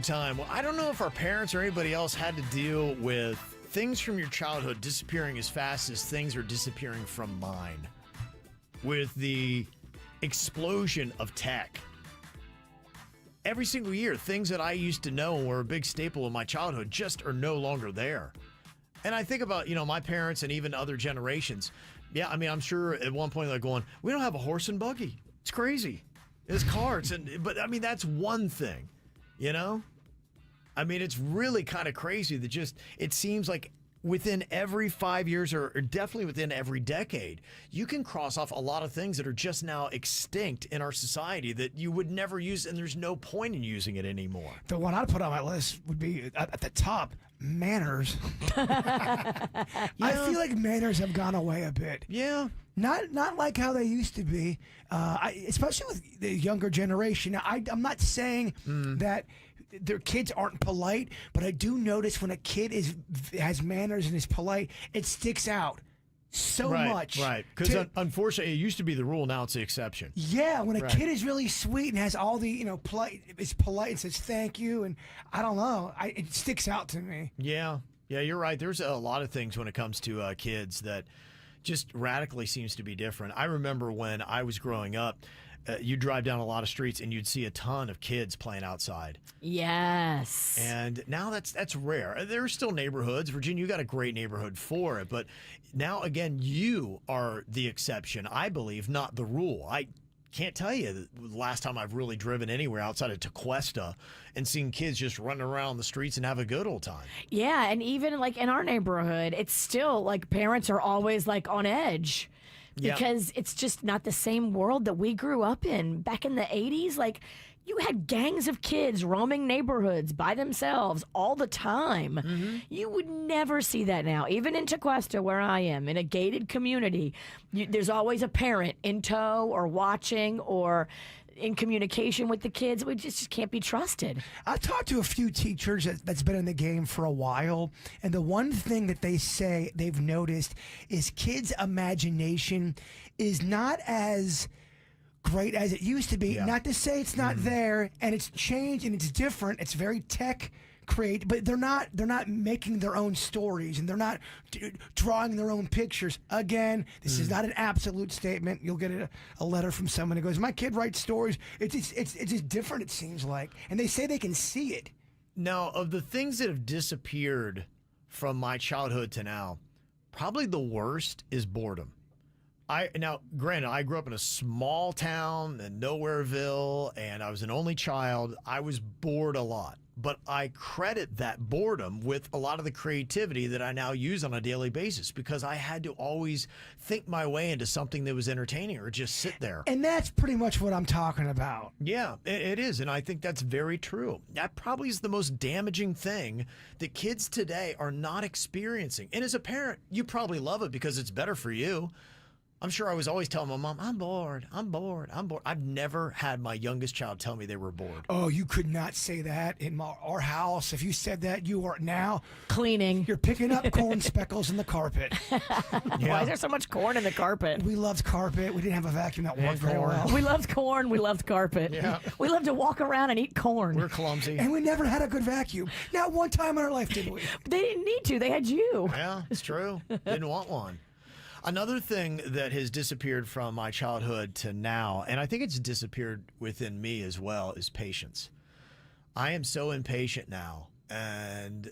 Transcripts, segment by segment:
time. Well, I don't know if our parents or anybody else had to deal with things from your childhood disappearing as fast as things are disappearing from mine. With the explosion of tech. Every single year, things that I used to know were a big staple of my childhood just are no longer there. And I think about, my parents and even other generations. Yeah, I mean, I'm sure at one point they're going, we don't have a horse and buggy. It's crazy. It's carts. But I mean, that's one thing, I mean, it's really kind of crazy that it seems like within every 5 years or definitely within every decade, you can cross off a lot of things that are just now extinct in our society that you would never use, and there's no point in using it anymore. The one I'd put on my list would be at the top, manners. I feel like manners have gone away a bit. Yeah. Not like how they used to be, especially with the younger generation. Now, I'm not saying that their kids aren't polite, but I do notice when a kid has manners and is polite, it sticks out so much. Right, because unfortunately, it used to be the rule. Now it's the exception. Yeah, when a kid is really sweet and has all the is polite and says thank you, and I don't know, it sticks out to me. Yeah, you're right. There's a lot of things when it comes to kids that just radically seems to be different. I remember when I was growing up. You drive down a lot of streets and you'd see a ton of kids playing outside. Yes. And now that's rare. There are still neighborhoods. Virginia, you got a great neighborhood for it. But now, again, you are the exception, I believe, not the rule. I can't tell you the last time I've really driven anywhere outside of Tequesta and seen kids just running around the streets and have a good old time. Yeah, and even like in our neighborhood, it's still like parents are always like on edge. Because it's just not the same world that we grew up in. Back in the 80s, like, you had gangs of kids roaming neighborhoods by themselves all the time. Mm-hmm. You would never see that now. Even in Tequesta, where I am, in a gated community, there's always a parent in tow or watching or in communication with the kids. We just can't be trusted. I've talked to a few teachers that's been in the game for a while, and the one thing that they say they've noticed is kids' imagination is not as great as it used to be. Yeah. Not to say it's not there, and it's changed and it's different. It's very tech create, but they're not making their own stories, and they're not drawing their own pictures. Again, this is not an absolute statement. You'll get a letter from someone who goes, my kid writes stories. It's just different, it seems like, and they say they can see it. Now, of the things that have disappeared from my childhood to now, probably the worst is boredom. Now, granted, I grew up in a small town in Nowhereville, and I was an only child. I was bored a lot. But I credit that boredom with a lot of the creativity that I now use on a daily basis, because I had to always think my way into something that was entertaining or just sit there. And that's pretty much what I'm talking about. Yeah, it is. And I think that's very true. That probably is the most damaging thing that kids today are not experiencing. And as a parent, you probably love it because it's better for you. I'm sure I was always telling my mom, I'm bored. I've never had my youngest child tell me they were bored. Oh, you could not say that in our house. If you said that, you are now cleaning. You're picking up corn speckles in the carpet. Yeah. Why is there so much corn in the carpet? We loved carpet. We didn't have a vacuum that worked very well. We loved corn. We loved carpet. Yeah. We loved to walk around and eat corn. We're clumsy. And we never had a good vacuum. Not one time in our life did we. They didn't need to. They had you. Yeah, it's true. Didn't want one. Another thing that has disappeared from my childhood to now, and I think it's disappeared within me as well, is patience. I am so impatient now, and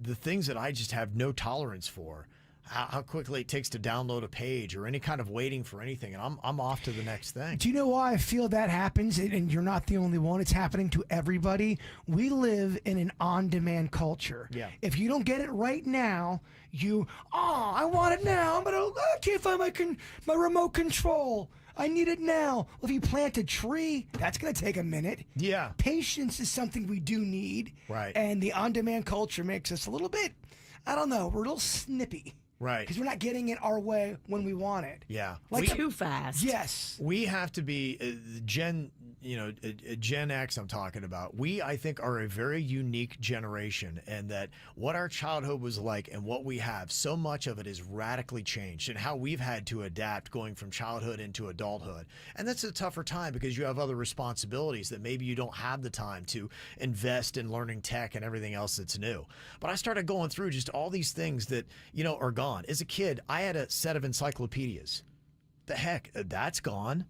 the things that I just have no tolerance for, how quickly it takes to download a page or any kind of waiting for anything, and I'm off to the next thing. Do you know why I feel that happens? And you're not the only one. It's happening to everybody. We live in an on-demand culture. Yeah. If you don't get it right now, I want it now. I can't find my remote control. I need it now. Well, if you plant a tree, that's going to take a minute. Yeah. Patience is something we do need. Right. And the on-demand culture makes us a little bit, I don't know, we're a little snippy. Right. Because we're not getting it our way when we want it. Yeah. Like too fast. Yes. We have to be, Gen Gen X I'm talking about, we, I think, are a very unique generation, and that what our childhood was like and what we have, so much of it is radically changed, and how we've had to adapt going from childhood into adulthood. And that's a tougher time because you have other responsibilities that maybe you don't have the time to invest in learning tech and everything else that's new. But I started going through just all these things that, are gone. As a kid, I had a set of encyclopedias. The heck, that's gone.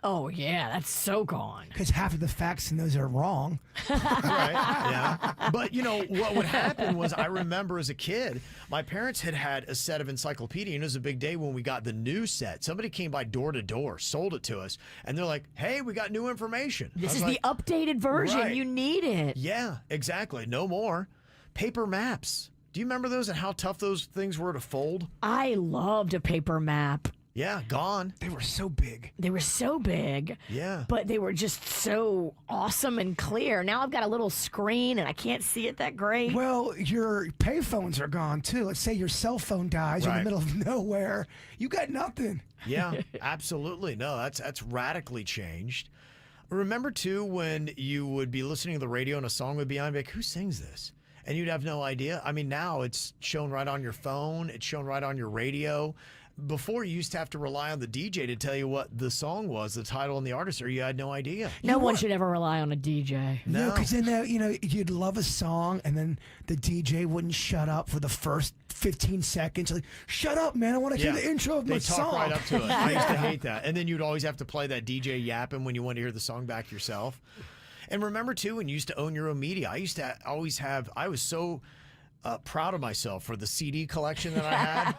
Oh, yeah, that's so gone. Because half of the facts in those are wrong. Right, yeah. But, what would happen was, I remember as a kid, my parents had a set of encyclopedia, and it was a big day when we got the new set. Somebody came by door to door, sold it to us, and they're like, hey, we got new information. This is the updated version. Right. You need it. Yeah, exactly. No more. Paper maps. Do you remember those and how tough those things were to fold? I loved a paper map. Yeah, gone. They were so big. They were so big. Yeah. But they were just so awesome and clear. Now I've got a little screen and I can't see it that great. Well, your payphones are gone too. Let's say your cell phone dies in the middle of nowhere. You got nothing. Yeah, absolutely. No, that's radically changed. Remember too when you would be listening to the radio and a song would be on, like, who sings this? And you'd have no idea. I mean, now it's shown right on your phone. It's shown right on your radio. Before, you used to have to rely on the DJ to tell you what the song was, the title and the artist, or you had no idea. No one should ever rely on a DJ. No, because then you'd love a song, and then the DJ wouldn't shut up for the first 15 seconds. Like, shut up, man! I want to hear the intro of my song. They talk right up to it. I used to hate that. And then you'd always have to play that DJ yapping when you wanted to hear the song back yourself. And remember too, when you used to own your own media, I used to always have. I was so proud of myself for the CD collection that I had.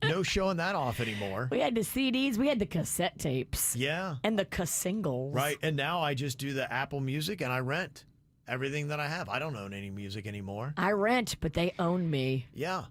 No showing that off anymore. We had the CDs. We had the cassette tapes. Yeah. And the singles. Right. And now I just do the Apple Music and I rent everything that I have. I don't own any music anymore. I rent, but they own me. Yeah.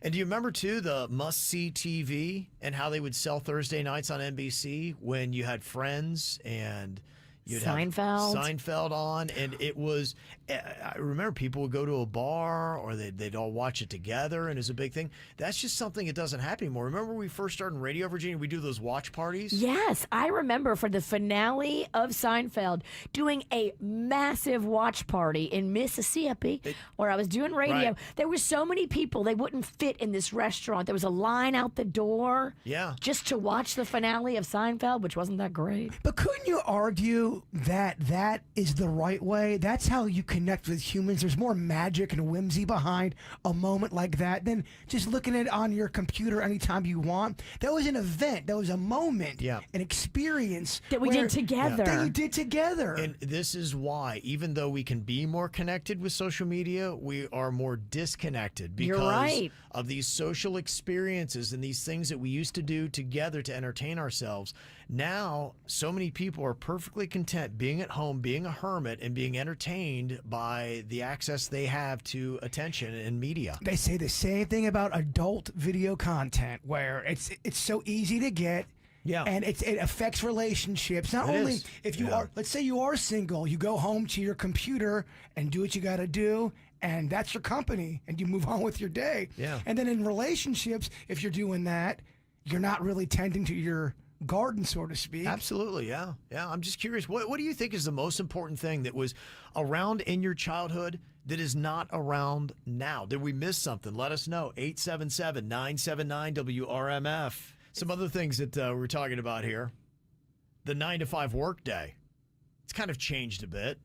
And do you remember, too, the must-see TV and how they would sell Thursday nights on NBC when you had Friends and you'd Seinfeld. have Seinfeld on? And it was, I remember people would go to a bar or they'd all watch it together, and it was a big thing. That's just something that doesn't happen anymore. Remember when we first started in Radio Virginia, we do those watch parties? Yes, I remember for the finale of Seinfeld doing a massive watch party in Mississippi where I was doing radio. Right. There were so many people, they wouldn't fit in this restaurant. There was a line out the door just to watch the finale of Seinfeld, which wasn't that great. But couldn't you argue that that is the right way? That's how you connect with humans. There's more magic and whimsy behind a moment like that than just looking at it on your computer anytime you want. That was an event. That was a moment, an experience that we did together. That you did together. And this is why, even though we can be more connected with social media, we are more disconnected because of these social experiences and these things that we used to do together to entertain ourselves. Now, so many people are perfectly content being at home, being a hermit, and being entertained by the access they have to attention and media. They say the same thing about adult video content, where it's so easy to get. Yeah, and it affects relationships. Not only if you are, let's say you are single, you go home to your computer and do what you got to do, and that's your company, and you move on with your day. Yeah, and then in relationships, if you're doing that, you're not really tending to your garden, so to speak. Absolutely, yeah. I'm just curious, what do you think is the most important thing that was around in your childhood that is not around now? Did we miss something? Let us know. 877-979-WRMF. Some other things that we're talking about here. The 9-to-5 work day. It's kind of changed a bit,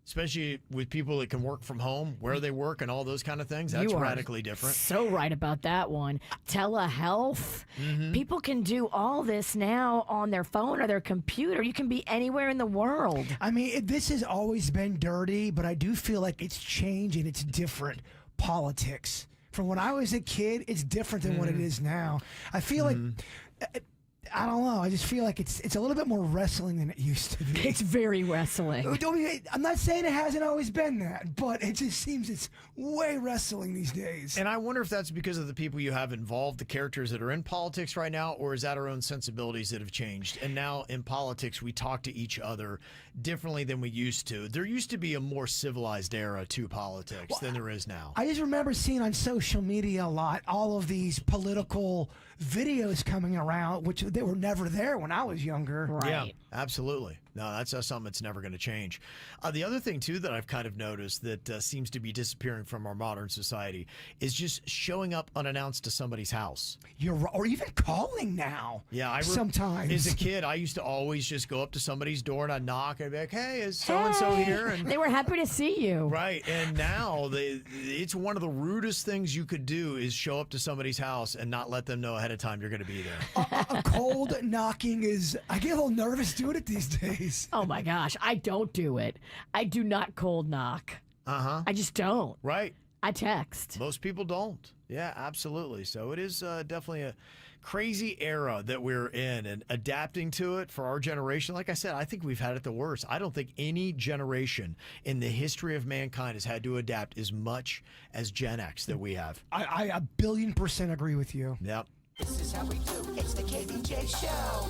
especially with people that can work from home, where they work and all those kind of things. That's radically different. So right about that one. Telehealth. People can do all this now on their phone or their computer. You can be anywhere in the world. I mean, this has always been dirty, but I do feel like it's changed and it's different. Politics. From when I was a kid, it's different than what it is now. I feel like, I don't know, I just feel like it's a little bit more wrestling than it used to be. It's very wrestling. I'm not saying it hasn't always been that, but it just seems it's way wrestling these days. And I wonder if that's because of the people you have involved, the characters that are in politics right now, or is that our own sensibilities that have changed? And now in politics, we talk to each other differently than we used to. There used to be a more civilized era to politics than there is now. I just remember seeing on social media a lot all of these political videos coming around, which they were never there when I was younger. Right. Yeah, absolutely. No, that's something that's never going to change. The other thing, too, that I've kind of noticed that seems to be disappearing from our modern society is just showing up unannounced to somebody's house. Or even calling now. Yeah, sometimes. As a kid, I used to always just go up to somebody's door and I'd knock and I'd be like, hey, is so-and-so here? And they were happy to see you. Right. And now it's one of the rudest things you could do is show up to somebody's house and not let them know ahead of time you're going to be there. A cold knocking is, I get a little nervous doing it these days. Oh my gosh, I don't do it. I do not cold knock. Uh-huh. I just don't. Right. I text. Most people don't. Yeah, absolutely. So it is definitely a crazy era that we're in, and adapting to it for our generation. Like I said, I think we've had it the worst. I don't think any generation in the history of mankind has had to adapt as much as Gen X that we have. I 1,000,000,000% agree with you. Yep. This is how we do. It's the KBJ Show.